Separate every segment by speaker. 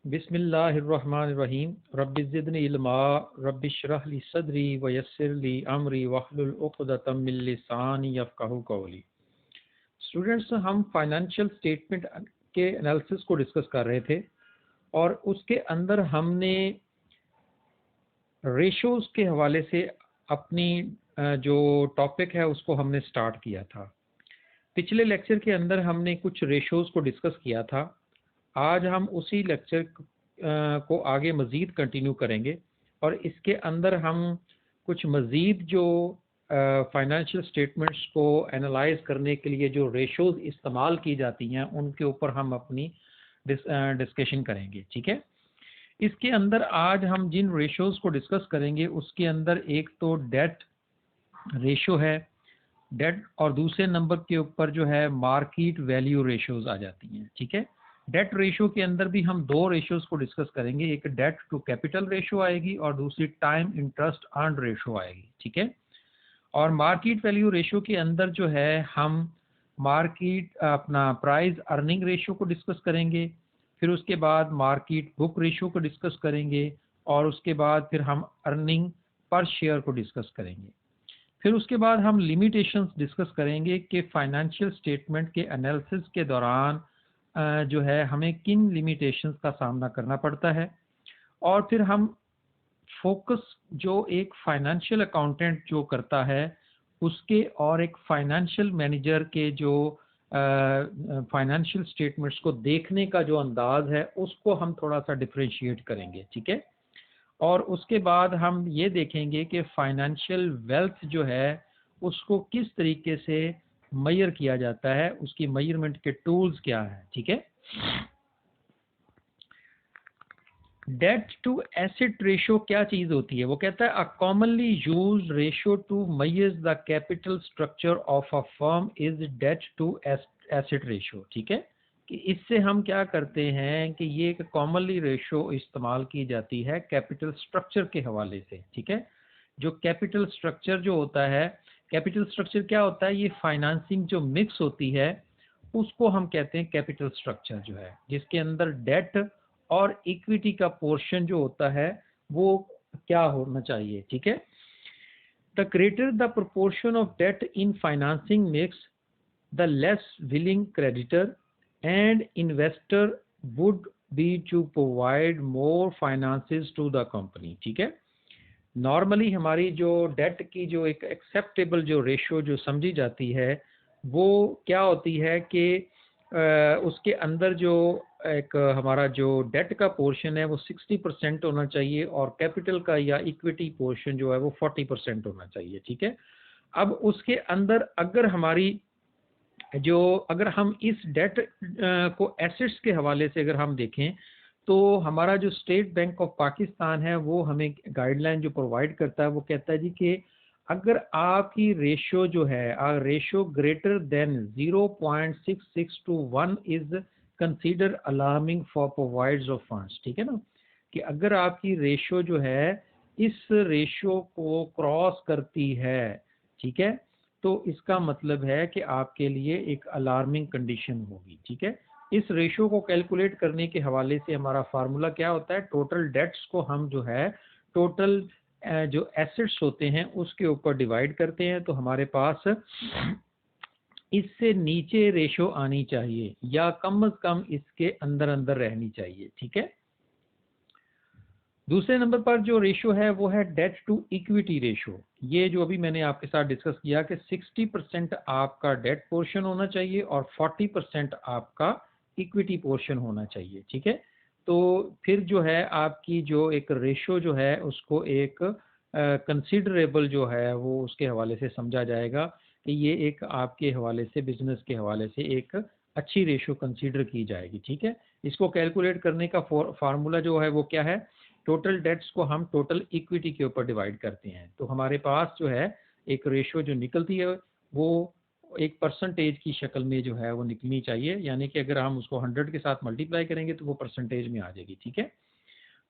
Speaker 1: बिस्मिल्लाहिर्रहमानिर्रहीम रब्बिज़िदनी इल्मा रब्बिश्रह ली सदरी वयस्सिर ली अमरी वहलुल उक़दतम मिन लिसानी यफ़क़हू क़ौली। स्टूडेंट्स, हम फाइनेंशियल स्टेटमेंट के एनालिसिस को डिस्कस कर रहे थे और उसके अंदर हमने रेशोज़ के हवाले से अपनी जो टॉपिक है उसको हमने स्टार्ट किया था। पिछले लेक्चर के अंदर हमने कुछ रेशोज़ को डिस्कस किया था। आज हम उसी लेक्चर को आगे मज़ीद कंटिन्यू करेंगे और इसके अंदर हम कुछ मज़ीद जो फाइनेंशियल स्टेटमेंट्स को एनालाइज करने के लिए जो रेशोज़ इस्तेमाल की जाती हैं उनके ऊपर हम अपनी डिस्कशन करेंगे। ठीक है, इसके अंदर आज हम जिन रेशोज़ को डिस्कस करेंगे उसके अंदर एक तो डेट रेशो है, डेट, और दूसरे नंबर के ऊपर जो है मार्केट वैल्यू रेशोज़ आ जाती हैं। ठीक है, डेट रेशो के अंदर भी हम दो रेशोज़ को डिस्कस करेंगे, एक डेट टू कैपिटल रेशो आएगी और दूसरी टाइम इंटरेस्ट अर्न रेशो आएगी। ठीक है, और मार्केट वैल्यू रेशो के अंदर जो है हम मार्केट अपना प्राइस अर्निंग रेशो को डिस्कस करेंगे, फिर उसके बाद मार्केट बुक रेशो को डिस्कस करेंगे और उसके बाद फिर हम अर्निंग पर शेयर को डिस्कस करेंगे। फिर उसके बाद हम लिमिटेशंस डिस्कस करेंगे कि फाइनेंशियल स्टेटमेंट के एनालिसिस के दौरान जो है हमें किन लिमिटेशंस का सामना करना पड़ता है, और फिर हम फोकस जो एक फाइनेंशियल अकाउंटेंट जो करता है उसके और एक फाइनेंशियल मैनेजर के जो फाइनेंशियल स्टेटमेंट्स को देखने का जो अंदाज है उसको हम थोड़ा सा डिफरेंशिएट करेंगे। ठीक है, और उसके बाद हम ये देखेंगे कि फाइनेंशियल वेल्थ जो है उसको किस तरीके से मेजर किया जाता है, उसकी मेजरमेंट के टूल्स क्या है। ठीक है, डेट टू एसेट रेशो क्या चीज होती है? वो कहता है a commonly used ratio to measure the capital structure of a firm is debt to asset ratio. ठीक है, कि इससे हम क्या करते हैं कि ये एक कॉमनली रेशो इस्तेमाल की जाती है कैपिटल स्ट्रक्चर के हवाले से। ठीक है, जो कैपिटल स्ट्रक्चर जो होता है, कैपिटल स्ट्रक्चर क्या होता है? ये फाइनेंसिंग जो मिक्स होती है उसको हम कहते हैं कैपिटल स्ट्रक्चर जो है, जिसके अंदर डेट और इक्विटी का पोर्शन जो होता है वो क्या होना चाहिए। ठीक है, the greater the proportion of debt in financing mix the less willing creditor and investor would be to provide more finances to the company. ठीक है, नॉर्मली हमारी जो डेट की जो एक एक्सेप्टेबल जो रेशो जो समझी जाती है वो क्या होती है कि उसके अंदर जो एक हमारा जो डेट का पोर्शन है वो 60% होना चाहिए और कैपिटल का या इक्विटी पोर्शन जो है वो 40% होना चाहिए। ठीक है, अब उसके अंदर अगर हमारी जो अगर हम इस डेट को एसेट्स के हवाले से अगर हम देखें तो हमारा जो स्टेट बैंक ऑफ पाकिस्तान है वो हमें गाइडलाइन जो प्रोवाइड करता है वो कहता है जी कि अगर आपकी रेशो जो है ratio greater than 0.66 to 1 is consider alarming for provides of funds. ठीक है ना, कि अगर आपकी रेशो जो है इस रेशो को क्रॉस करती है, ठीक है, तो इसका मतलब है कि आपके लिए एक अलार्मिंग कंडीशन होगी। ठीक है, इस रेशो को कैलकुलेट करने के हवाले से हमारा फार्मूला क्या होता है? टोटल डेट्स को हम जो है टोटल जो एसेट्स होते हैं उसके ऊपर डिवाइड करते हैं, तो हमारे पास इससे नीचे रेशो आनी चाहिए या कम से कम इसके अंदर अंदर रहनी चाहिए। ठीक है, दूसरे नंबर पर जो रेशो है वो है डेट टू इक्विटी रेशो। ये जो अभी मैंने आपके साथ डिस्कस किया कि 60% आपका डेट पोर्शन होना चाहिए और 40% आपका इक्विटी पोर्शन होना चाहिए। ठीक है, तो फिर जो है आपकी जो एक रेशो जो है उसको एक कंसिडरेबल जो है वो उसके हवाले से समझा जाएगा कि ये एक आपके हवाले से बिजनेस के हवाले से एक अच्छी रेशो कंसीडर की जाएगी। ठीक है, इसको कैलकुलेट करने का फार्मूला जो है वो क्या है? टोटल डेट्स को हम टोटल इक्विटी के ऊपर डिवाइड करते हैं, तो हमारे पास जो है एक रेशो जो निकलती है वो एक परसेंटेज की शक्ल में जो है वो निकलनी चाहिए, यानी कि अगर हम उसको 100 के साथ मल्टीप्लाई करेंगे तो वो परसेंटेज में आ जाएगी। ठीक है,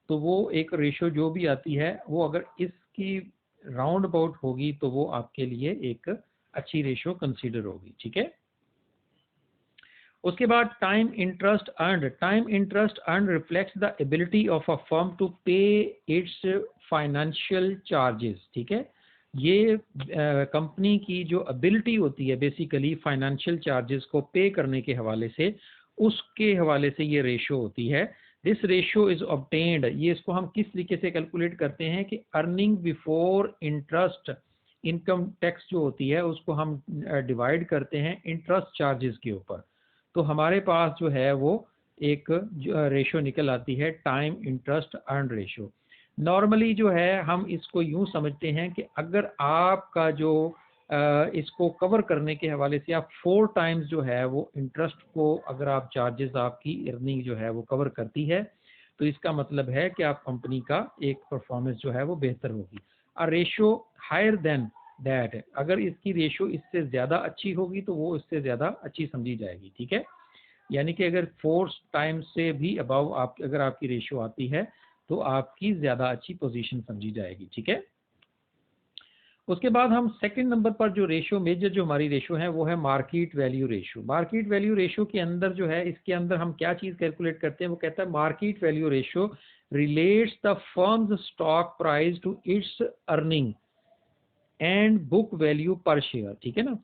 Speaker 1: तो वो एक रेशो जो भी आती है वो अगर इसकी राउंड अबाउट होगी तो वो आपके लिए एक अच्छी रेशो कंसीडर होगी। ठीक है, उसके बाद time interest earn reflects the ability of a firm to pay its financial charges. ठीक है, ये कंपनी की जो एबिलिटी होती है बेसिकली फाइनेंशियल चार्जेस को पे करने के हवाले से, उसके हवाले से ये रेशो होती है। दिस रेशो इज ऑब्टेन्ड, ये इसको हम किस तरीके से कैलकुलेट करते हैं कि earning before interest, income tax जो होती है उसको हम डिवाइड करते हैं इंटरेस्ट चार्जेस के ऊपर। तो हमारे पास जो है वो एक रेशो निकल आती है time interest earn ratio. Normally जो है हम इसको यूं समझते हैं कि अगर आपका जो इसको कवर करने के हवाले से आप 4 टाइम्स जो है वो इंटरेस्ट को अगर आप चार्जेस आपकी अर्निंग जो है वो कवर करती है, तो इसका मतलब है कि आप कंपनी का एक परफॉर्मेंस जो है वो बेहतर होगी। A ratio higher than that, अगर इसकी रेशो इससे ज़्यादा अच्छी होगी तो वो इससे ज़्यादा अच्छी समझी जाएगी। ठीक है, यानी कि अगर 4 टाइम्स से भी अबव आप अगर आपकी रेशो आती है तो आपकी ज़्यादा अच्छी पोजीशन समझी जाएगी। ठीक है, उसके बाद हम सेकंड नंबर पर जो रेशो मेजर जो हमारी रेशो है वो है market value ratio. Market value ratio के अंदर जो है, इसके अंदर हम क्या चीज़ कैलकुलेट करते हैं, वो कहता है market value ratio relates the firm's stock price to its earning and book value per share. ठीक है ना,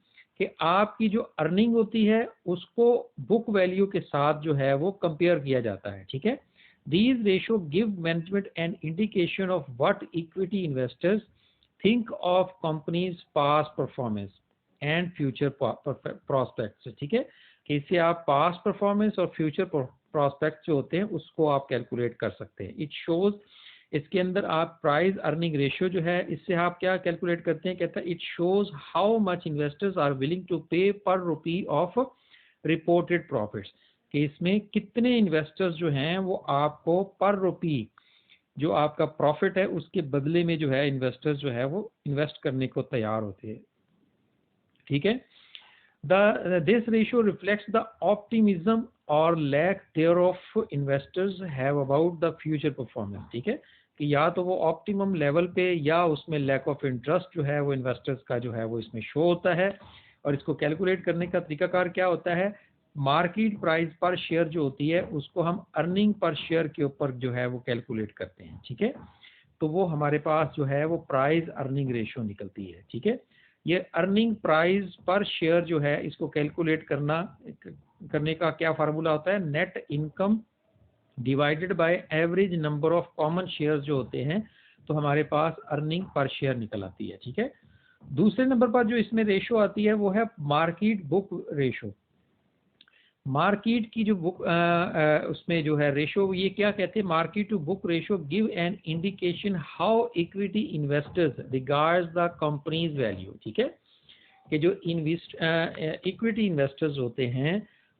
Speaker 1: कि आपकी जो अर्निंग होती है उसको बुक वैल्यू के साथ जो है वो कंपेयर किया जाता है। ठीक है, these ratio give management an indication of what equity investors think of companies past performance and future prospects. ठीक है, कि इससे आप पास्ट परफॉर्मेंस और फ्यूचर प्रॉस्पेक्ट्स जो होते हैं उसको आप कैलकुलेट कर सकते हैं। इट शोज, इसके अंदर आप प्राइस अर्निंग रेशियो जो है इससे आप क्या कैलकुलेट करते हैं, कहता है it shows how much investors are willing to pay per rupee of reported profits, कि इसमें कितने इन्वेस्टर्स जो हैं वो आपको पर रुपी जो आपका प्रॉफिट है उसके बदले में जो है इन्वेस्टर्स जो है वो इन्वेस्ट करने को तैयार होते हैं। ठीक है, this ratio reflects the optimism or lack thereof investors have about the future performance। ठीक है, कि या तो वो ऑप्टिमम लेवल पे या उसमें लैक ऑफ इंटरेस्ट जो है वो इन्वेस्टर्स का जो है वो इसमें शो होता है। और इसको कैलकुलेट करने का तरीकाकार क्या होता है, मार्केट प्राइस पर शेयर जो होती है उसको हम अर्निंग पर शेयर के ऊपर जो है वो कैलकुलेट करते हैं। ठीक है, तो वो हमारे पास जो है वो प्राइस अर्निंग रेशियो निकलती है। ठीक है, ये अर्निंग प्राइस पर शेयर जो है इसको कैलकुलेट करने का क्या फार्मूला होता है, net income divided by average number of common shares जो होते हैं, तो हमारे पास अर्निंग पर शेयर निकल आती है। ठीक है, दूसरे नंबर पर जो इसमें रेशो आती है वो है मार्केट बुक रेशो। मार्केट की जो बुक उसमें जो है रेशो, ये क्या कहते हैं, market to book ratio give an indication how equity investors regards the company's value. ठीक है, कि जो इक्विटी इन्वेस्टर्स होते हैं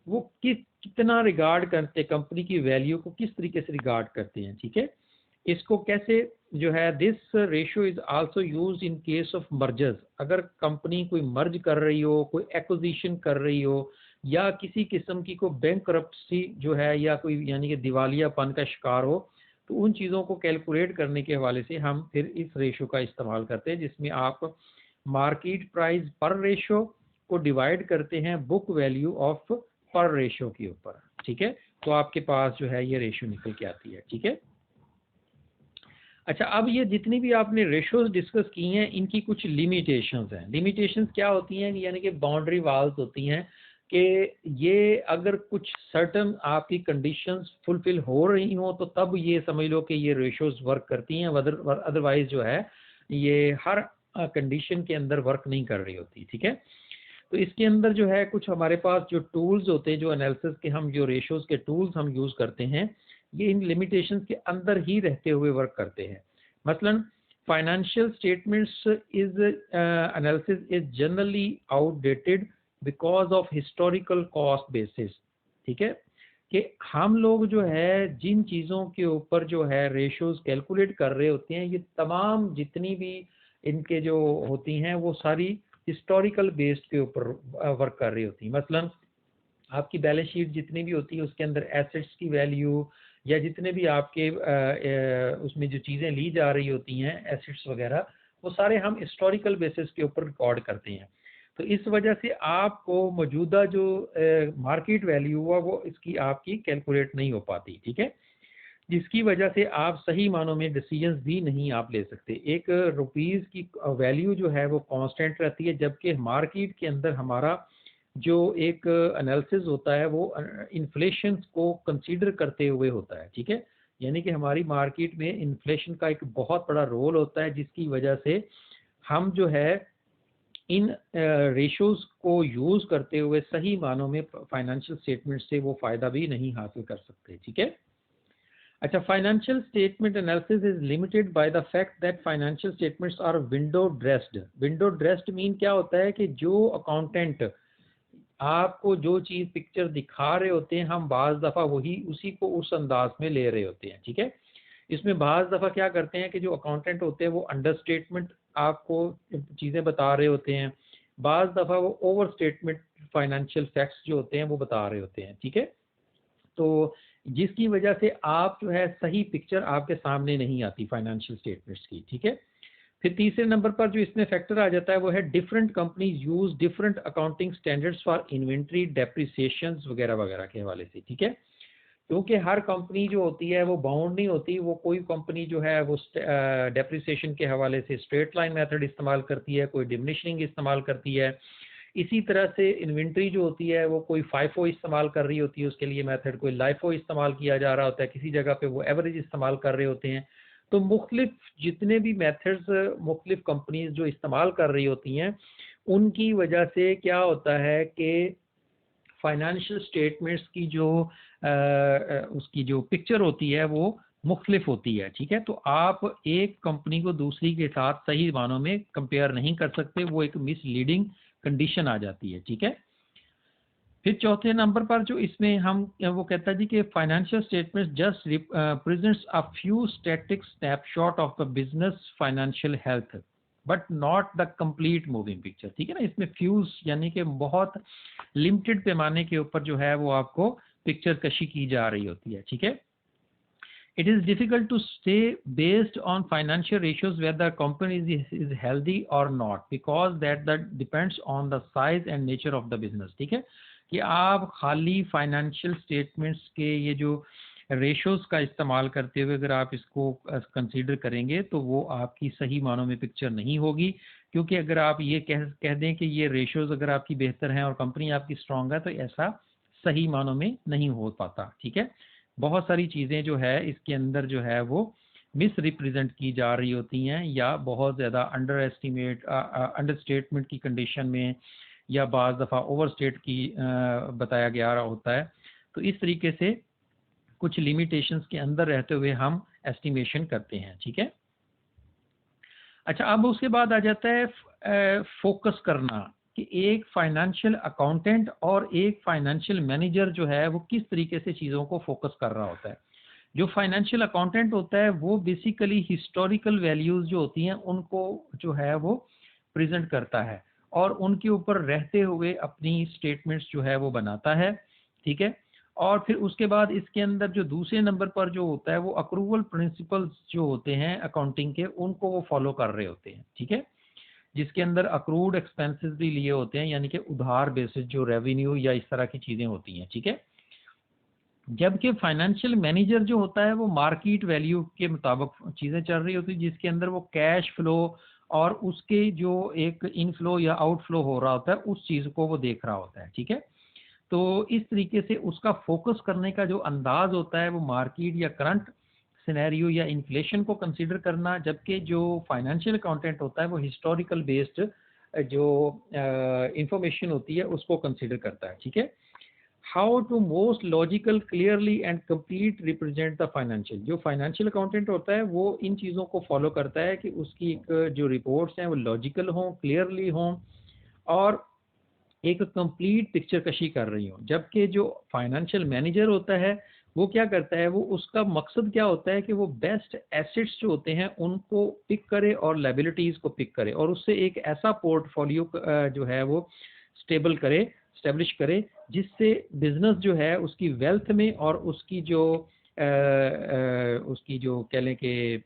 Speaker 1: वो कितना रिगार्ड करते, कंपनी की वैल्यू को किस तरीके से रिगार्ड करते हैं। ठीक है, इसको कैसे जो है, this ratio is also used in case of mergers, अगर कंपनी कोई मर्ज कर रही हो, कोई एक्विजिशन कर रही हो, या किसी किस्म की कोई बैंकरप्सी जो है या कोई यानी कि दिवालियापन का शिकार हो, तो उन चीज़ों को कैलकुलेट करने के हवाले से हम फिर इस रेशो का इस्तेमाल करते हैं, जिसमें आप मार्केट प्राइस पर रेशो को डिवाइड करते हैं बुक वैल्यू ऑफ पर रेशो के ऊपर। ठीक है, तो आपके पास जो है ये रेशो निकल के आती है। ठीक है, अच्छा, अब ये जितनी भी आपने रेशोज डिस्कस की हैं इनकी कुछ लिमिटेशंस हैं। लिमिटेशंस क्या होती हैं, यानी कि बाउंड्री वाल्स होती हैं, कि ये अगर कुछ सर्टन आपकी कंडीशंस फुलफिल हो रही हो तो तब ये समझ लो कि ये रेशोज वर्क करती हैं, अदरवाइज जो है ये हर कंडीशन के अंदर वर्क नहीं कर रही होती। ठीक है, तो इसके अंदर जो है कुछ हमारे पास जो टूल्स होते हैं, जो एनालिसिस के हम जो रेशोज के टूल्स हम यूज़ करते हैं, ये इन लिमिटेशंस के अंदर ही रहते हुए वर्क करते हैं। मसलन financial statements is analysis is generally outdated because of historical cost basis. ठीक है, कि हम लोग जो है जिन चीज़ों के ऊपर जो है रेशोज कैलकुलेट कर रहे होते हैं, ये तमाम जितनी भी इनके जो होती हैं वो सारी हिस्टोरिकल बेस्ड के ऊपर वर्क कर रही होती है। मसलन आपकी बैलेंस शीट जितनी भी होती है उसके अंदर एसेट्स की वैल्यू या जितने भी आपके उसमें जो चीज़ें ली जा रही होती हैं एसेट्स वगैरह, वो सारे हम हिस्टोरिकल बेसिस के ऊपर रिकॉर्ड करते हैं। तो इस वजह से आपको मौजूदा जो मार्केट वैल्यू हुआ वो इसकी आपकी कैलकुलेट नहीं हो पाती, ठीक है, जिसकी वजह से आप सही मानों में डिसीजंस भी नहीं आप ले सकते। एक रुपीस की वैल्यू जो है वो कांस्टेंट रहती है, जबकि मार्केट के अंदर हमारा जो एक एनालिसिस होता है वो इन्फ्लेशन को कंसीडर करते हुए होता है, ठीक है, यानी कि हमारी मार्केट में इन्फ्लेशन का एक बहुत बड़ा रोल होता है, जिसकी वजह से हम जो है इन रेशोज को यूज करते हुए सही मानों में फाइनेंशियल स्टेटमेंट से वो फायदा भी नहीं हासिल कर सकते, ठीक है। अच्छा, financial statement analysis is limited by the fact that financial statements are window dressed. Window dressed mean क्या होता है कि जो अकाउंटेंट आपको जो चीज पिक्चर दिखा रहे होते हैं, हम बाज दफा वही उसी को उस अंदाज में ले रहे होते हैं, ठीक है। इसमें बाज दफा क्या करते हैं कि जो अकाउंटेंट होते हैं वो अंडर स्टेटमेंट आपको चीजें बता रहे होते हैं, बाज दफा वो ओवर स्टेटमेंट फाइनेंशियल फैक्ट्स जो होते हैं वो बता रहे होते हैं, ठीक है। तो जिसकी वजह से आप जो है सही पिक्चर आपके सामने नहीं आती फाइनेंशियल स्टेटमेंट्स की, ठीक है। फिर तीसरे नंबर पर जो इसमें फैक्टर आ जाता है वो है different companies use different accounting standards for inventory depreciation वगैरह वगैरह के हवाले से, ठीक है। क्योंकि हर कंपनी जो होती है वो बाउंड नहीं होती, वो कोई कंपनी जो है वो डेप्रिसिएशन के हवाले से स्ट्रेट लाइन मेथड इस्तेमाल करती है, कोई डिमिनिशिंग इस्तेमाल करती है। इसी तरह से इन्वेंट्री जो होती है वो कोई फाइफो इस्तेमाल कर रही होती है उसके लिए मेथड, कोई लाइफो इस्तेमाल किया जा रहा होता है, किसी जगह पे वो एवरेज इस्तेमाल कर रहे होते हैं। तो मुख्तलिफ जितने भी मेथड्स मुख्तलिफ कंपनीज जो इस्तेमाल कर रही होती हैं, उनकी वजह से क्या होता है कि फाइनेंशियल स्टेटमेंट्स की जो उसकी जो पिक्चर होती है वो मुख्तलिफ होती है, ठीक है। तो आप एक कंपनी को दूसरी के साथ सही मानों में कंपेयर नहीं कर सकते, वो एक मिसलीडिंग कंडीशन आ जाती है, ठीक है। फिर चौथे नंबर पर जो इसमें हम वो कहता है जी कि financial statements just presents a few static snapshot of the business financial health but not the complete moving picture, ठीक है ना। इसमें फ्यूज यानी कि बहुत लिमिटेड पैमाने के ऊपर जो है वो आपको पिक्चर कशी की जा रही होती है, ठीक है। It is difficult to say based on financial ratios whether a company is healthy or not because that depends on the size and nature of the business, ठीक है। कि आप खाली फाइनेंशियल स्टेटमेंट्स के ये जो रेशोज का इस्तेमाल करते हुए अगर आप इसको कंसीडर करेंगे तो वो आपकी सही मानों में पिक्चर नहीं होगी, क्योंकि अगर आप ये कह दें कि ये रेशोज अगर आपकी बेहतर हैं और कंपनी आपकी स्ट्रांग है तो ऐसा सही मानों में नहीं हो पाता, ठीक है। बहुत सारी चीज़ें जो है इसके अंदर जो है वो मिस रिप्रेजेंट की जा रही होती हैं, या बहुत ज़्यादा अंडर स्टेटमेंट की कंडीशन में, या बाज़ दफ़ा ओवर स्टेट की बताया गया रहा होता है। तो इस तरीके से कुछ लिमिटेशंस के अंदर रहते हुए हम एस्टिमेशन करते हैं, ठीक है। अच्छा, अब उसके बाद आ जाता है फोकस करना, कि एक फाइनेंशियल अकाउंटेंट और एक फाइनेंशियल मैनेजर जो है वो किस तरीके से चीज़ों को फोकस कर रहा होता है। जो फाइनेंशियल अकाउंटेंट होता है वो बेसिकली हिस्टोरिकल वैल्यूज जो होती हैं उनको जो है वो प्रेजेंट करता है और उनके ऊपर रहते हुए अपनी स्टेटमेंट्स जो है वो बनाता है, ठीक है। और फिर उसके बाद इसके अंदर जो दूसरे नंबर पर जो होता है वो अक्रूवल प्रिंसिपल्स जो होते हैं अकाउंटिंग के, उनको वो फॉलो कर रहे होते हैं, ठीक है। जिसके अंदर अक्रूड एक्सपेंसेस भी लिए होते हैं, यानी कि उधार बेसिस जो रेवेन्यू या इस तरह की चीज़ें होती हैं, ठीक है। जबकि फाइनेंशियल मैनेजर जो होता है वो मार्केट वैल्यू के मुताबिक चीज़ें चल रही होती है, जिसके अंदर वो कैश फ्लो और उसके जो एक इनफ्लो या आउटफ्लो हो रहा होता है उस चीज़ को वो देख रहा होता है, ठीक है। तो इस तरीके से उसका फोकस करने का जो अंदाज होता है वो मार्केट या करंट सिनेरियो या इन्फ्लेशन को कंसीडर करना, जबकि जो फाइनेंशियल अकाउंटेंट होता है वो हिस्टोरिकल बेस्ड जो इंफॉर्मेशन होती है उसको कंसीडर करता है, ठीक है। How to most logical clearly and complete represent the financial, जो फाइनेंशियल अकाउंटेंट होता है वो इन चीज़ों को फॉलो करता है कि उसकी एक जो रिपोर्ट्स हैं वो लॉजिकल हों, क्लियरली हों और एक कंप्लीट पिक्चर कशी कर रही हो। जबकि जो फाइनेंशियल मैनेजर होता है वो क्या करता है, वो उसका मकसद क्या होता है कि वो बेस्ट एसेट्स जो होते हैं उनको पिक करे और लायबिलिटीज़ को पिक करे और उससे एक ऐसा पोर्टफोलियो जो है वो स्टेब्लिश करे जिससे बिजनेस जो है उसकी वेल्थ में और उसकी जो कह लें कि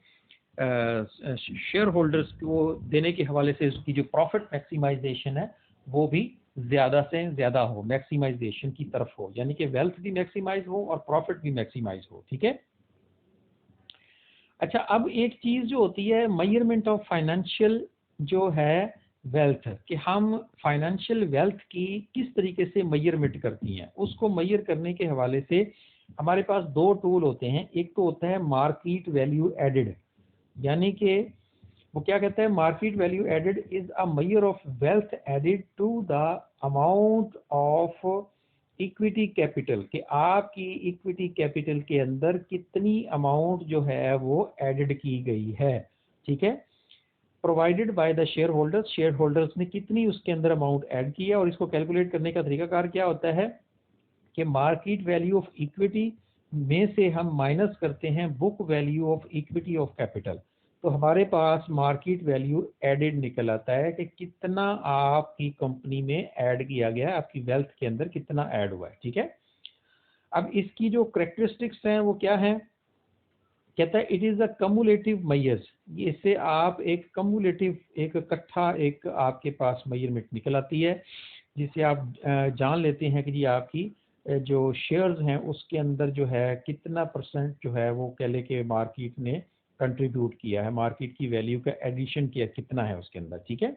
Speaker 1: शेयर होल्डर्स को देने के हवाले से उसकी जो प्रॉफिट मैक्सिमाइजेशन है वो भी ज़्यादा से ज़्यादा हो, मैक्सिमाइजेशन की तरफ हो, यानी कि वेल्थ भी मैक्सिमाइज हो और प्रॉफिट भी मैक्सिमाइज हो। ठीक है। अच्छा, अब एक चीज़ जो होती है मेजरमेंट ऑफ फाइनेंशियल जो है वेल्थ, कि हम फाइनेंशियल वेल्थ की किस तरीके से मेजरमेंट करती हैं, उसको मेजर करने के हवाले से हमारे पास दो टूल होते हैं। एक तो होता है मार्केट वैल्यू एडेड, यानी कि वो क्या कहता है, market value added is a measure of wealth added to the amount of equity capital, कि आपकी इक्विटी कैपिटल के अंदर कितनी अमाउंट जो है वो एडेड की गई है। ठीक है। Provided by the share holders, share holders ने कितनी उसके अंदर अमाउंट ऐड की है। और इसको कैलकुलेट करने का तरीकाकार क्या होता है कि मार्केट वैल्यू ऑफ इक्विटी में से हम माइनस करते हैं book value of equity of capital, तो हमारे पास मार्केट वैल्यू एडेड निकल आता है कि कितना आपकी कंपनी में ऐड किया गया है, आपकी वेल्थ के अंदर कितना ऐड हुआ है। ठीक है। अब इसकी जो करेक्टरिस्टिक्स हैं वो क्या है, कहता है it is a cumulative measures, इससे आप एक कम्युलेटिव एक इकट्ठा एक आपके पास मेजरमेंट निकल आती है, जिससे आप जान लेते हैं कि जी आपकी जो शेयर्स हैं उसके अंदर जो है कितना परसेंट जो है वो कह ले के मार्केट ने कंट्रीब्यूट किया है, मार्केट की वैल्यू का एडिशन किया कितना है उसके अंदर। ठीक है।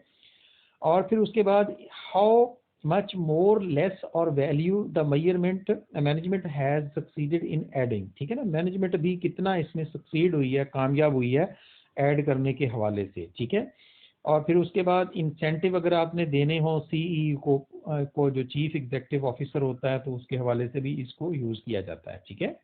Speaker 1: और फिर उसके बाद हाउ मच मोर लेस और value the measurement management has succeeded in adding. ठीक है ना, मैनेजमेंट भी कितना इसमें सक्सीड हुई है, कामयाब हुई है ऐड करने के हवाले से। ठीक है। और फिर उसके बाद इंसेंटिव अगर आपने देने हो सीई को जो चीफ एग्जीक्यूटिव ऑफिसर होता है, तो उसके हवाले से भी इसको यूज किया जाता है। ठीक है।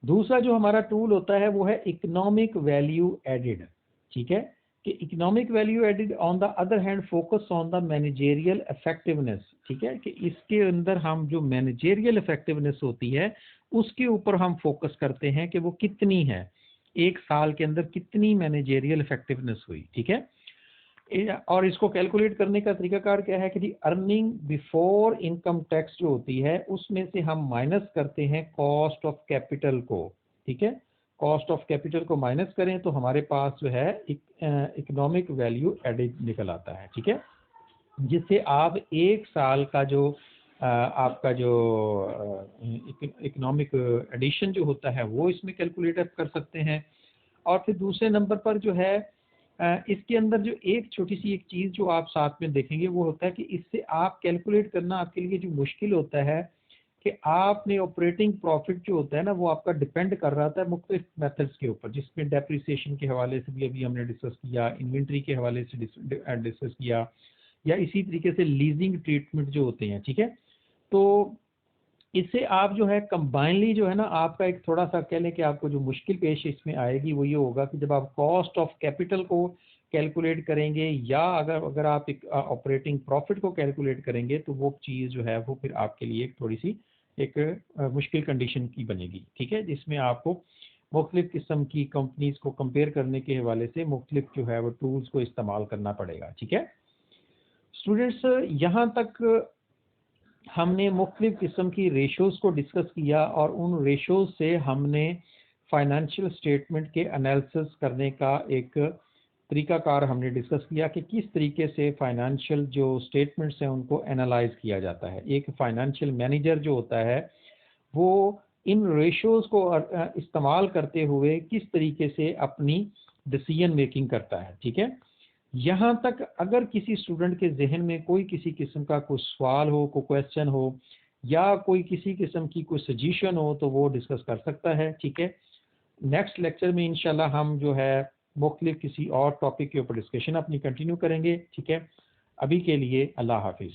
Speaker 1: दूसरा जो हमारा टूल होता है वो है इकोनॉमिक वैल्यू एडेड। ठीक है, कि economic value added on the other hand focus on the managerial effectiveness. ठीक है, कि इसके अंदर हम जो मैनेजेरियल इफेक्टिवनेस होती है उसके ऊपर हम फोकस करते हैं कि वो कितनी है, एक साल के अंदर कितनी मैनेजेरियल इफेक्टिवनेस हुई। ठीक है। और इसको कैलकुलेट करने का तरीकाकार क्या है कि जी अर्निंग बिफोर इनकम टैक्स जो होती है उसमें से हम माइनस करते हैं कॉस्ट ऑफ कैपिटल को। ठीक है, कॉस्ट ऑफ कैपिटल को माइनस करें तो हमारे पास जो है इकोनॉमिक वैल्यू एडेड निकल आता है। ठीक है, जिससे आप एक साल का जो आपका जो इकोनॉमिक एडिशन जो होता है वो इसमें कैलकुलेट कर सकते हैं। और फिर दूसरे नंबर पर जो है इसके अंदर जो एक छोटी सी एक चीज़ जो आप साथ में देखेंगे वो होता है कि इससे आप कैलकुलेट करना आपके लिए जो मुश्किल होता है कि आपने ऑपरेटिंग प्रॉफिट जो होता है ना वो आपका डिपेंड कर रहा था मुख्तलिफ मेथड्स के ऊपर, जिसमें डेप्रिसिएशन के हवाले से भी अभी हमने डिस्कस किया, इन्वेंट्री के हवाले से डिस्कस किया, या इसी तरीके से लीजिंग ट्रीटमेंट जो होते हैं। ठीक है, तो इससे आप जो है कंबाइनली जो है ना आपका एक थोड़ा सा कह लें कि आपको जो मुश्किल पेश इसमें आएगी वो ये होगा कि जब आप कॉस्ट ऑफ कैपिटल को कैलकुलेट करेंगे या अगर अगर आप एक ऑपरेटिंग प्रॉफिट को कैलकुलेट करेंगे तो वो चीज़ जो है वो फिर आपके लिए एक थोड़ी सी एक मुश्किल कंडीशन की बनेगी। ठीक है, जिसमें आपको मुख्तलिफ किस्म की कंपनीज को कंपेयर करने के हवाले से मुख्तलिफ जो है वो टूल्स को इस्तेमाल करना पड़ेगा। ठीक है स्टूडेंट्स, यहाँ तक हमने मुख्तलिफ किस्म की रेशोज़ को डिस्कस किया और उन रेशोज़ से हमने फाइनेंशियल स्टेटमेंट के एनालिसिस करने का एक तरीकाकार हमने डिस्कस किया कि किस तरीके से फाइनेंशियल जो स्टेटमेंट्स हैं उनको एनालाइज किया जाता है। एक फाइनेंशियल मैनेजर जो होता है वो इन रेशोज़ को इस्तेमाल करते हुए किस तरीके से अपनी डिसीजन मेकिंग करता है। ठीक है, यहाँ तक अगर किसी स्टूडेंट के जहन में कोई किसी किस्म का कोई सवाल हो, कोई क्वेश्चन हो या कोई किसी किस्म की कोई सजेशन हो तो वो डिस्कस कर सकता है। ठीक है, नेक्स्ट लेक्चर में इंशाल्लाह हम जो है मुख्तलिफ किसी और टॉपिक के ऊपर डिस्कशन अपनी कंटिन्यू करेंगे। ठीक है, अभी के लिए अल्लाह हाफिज़।